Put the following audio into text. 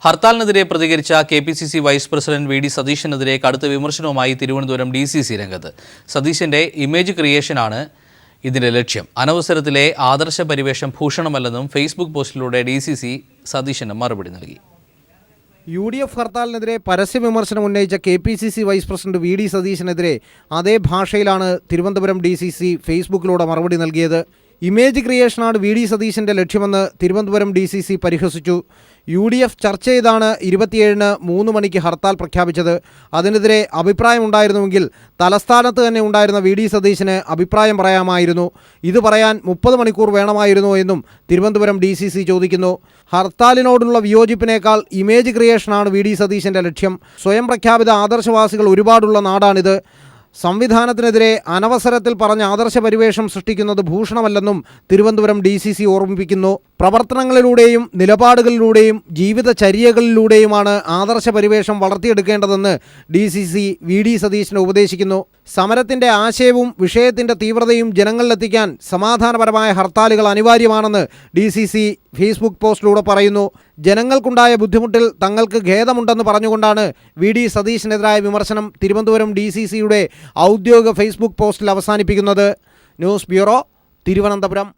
ഹർത്താലിനെതിരെ പ്രതികരിച്ച KPCC vice president VD സതീശനെതിരെ കടുത്ത വിമർശനവുമായി Thiruvananthapuram DCC രംഗത്ത്. സതീശന്റെ ഇമേജ് ക്രിയേഷനാണ് ഇതിന്റെ ലക്ഷ്യം. അനവസരത്തിലെ ആദർശ പരിവേഷം ഭൂഷണമല്ലെന്നും ഫേസ്ബുക്ക് പോസ്റ്റിലൂടെ DCC സതീശന് മറുപടി നൽകി. UDF ഹർത്താലിനെതിരെ പരസ്യ വിമർശനം ഉന്നയിച്ച KPCC വൈസ് പ്രസിഡന്റ് VD സതീശനെതിരെ അതേ ഭാഷയിലാണ് തിരുവനന്തപുരം DCC ഫേസ്ബുക്കിലൂടെ മറുപടി നൽകിയത്. ഇമേജ് ക്രിയേഷനാണ് VD സതീശന്റെ ലക്ഷ്യമെന്ന് തിരുവനന്തപുരം DCC പരിഹസിച്ചു. UDF ചർച്ച ചെയ്താണ് 27-ന് 3 മണിക്ക് ഹർത്താൽ പ്രഖ്യാപിച്ചത്. അതിനെതിരെ അഭിപ്രായമുണ്ടായിരുന്നുവെങ്കിൽ തലസ്ഥാനത്ത് തന്നെ ഉണ്ടായിരുന്ന VD സതീശന് അഭിപ്രായം പറയാമായിരുന്നു. ഇത് പറയാൻ 30 മണിക്കൂർ വേണമായിരുന്നോ എന്നും തിരുവനന്തപുരം DCC ചോദിക്കുന്നു. ഹർത്താലിനോടുള്ള വിയോജിപ്പിനേക്കാൾ ഇമേജ് ക്രിയേഷനാണ് VD സതീശന്റെ ലക്ഷ്യം. സ്വയം പ്രഖ്യാപിത ആദർശവാസികൾ ഒരുപാടുള്ള നാടാണിത്. സംവിധാനത്തിനെതിരെ അനവസരത്തിൽ പറഞ്ഞ ആദർശ പരിവേഷം സൃഷ്ടിക്കുന്നത് ഭൂഷണമല്ലെന്നും തിരുവനന്തപുരം DCC ഓർമ്മിപ്പിക്കുന്നു. പ്രവർത്തനങ്ങളിലൂടെയും നിലപാടുകളിലൂടെയും ജീവിതചര്യകളിലൂടെയുമാണ് ആദർശ പരിവേഷം വളർത്തിയെടുക്കേണ്ടതെന്ന് DCC VD സതീശനെ ഉപദേശിക്കുന്നു. സമരത്തിൻ്റെ ആശയവും വിഷയത്തിൻ്റെ തീവ്രതയും ജനങ്ങളിലെത്തിക്കാൻ സമാധാനപരമായ ഹർത്താലുകൾ അനിവാര്യമാണെന്ന് DCC ഫേസ്ബുക്ക് പോസ്റ്റിലൂടെ പറയുന്നു. ജനങ്ങൾക്കുണ്ടായ ബുദ്ധിമുട്ടിൽ തങ്ങൾക്ക് ഖേദമുണ്ടെന്ന് പറഞ്ഞുകൊണ്ടാണ് VD സതീശനെതിരായ വിമർശനം തിരുവനന്തപുരം DCCയുടെ ഔദ്യോഗിക ഫേസ്ബുക്ക് പോസ്റ്റിൽ അവസാനിപ്പിക്കുന്നത്. News bureau, Thiruvananthapuram.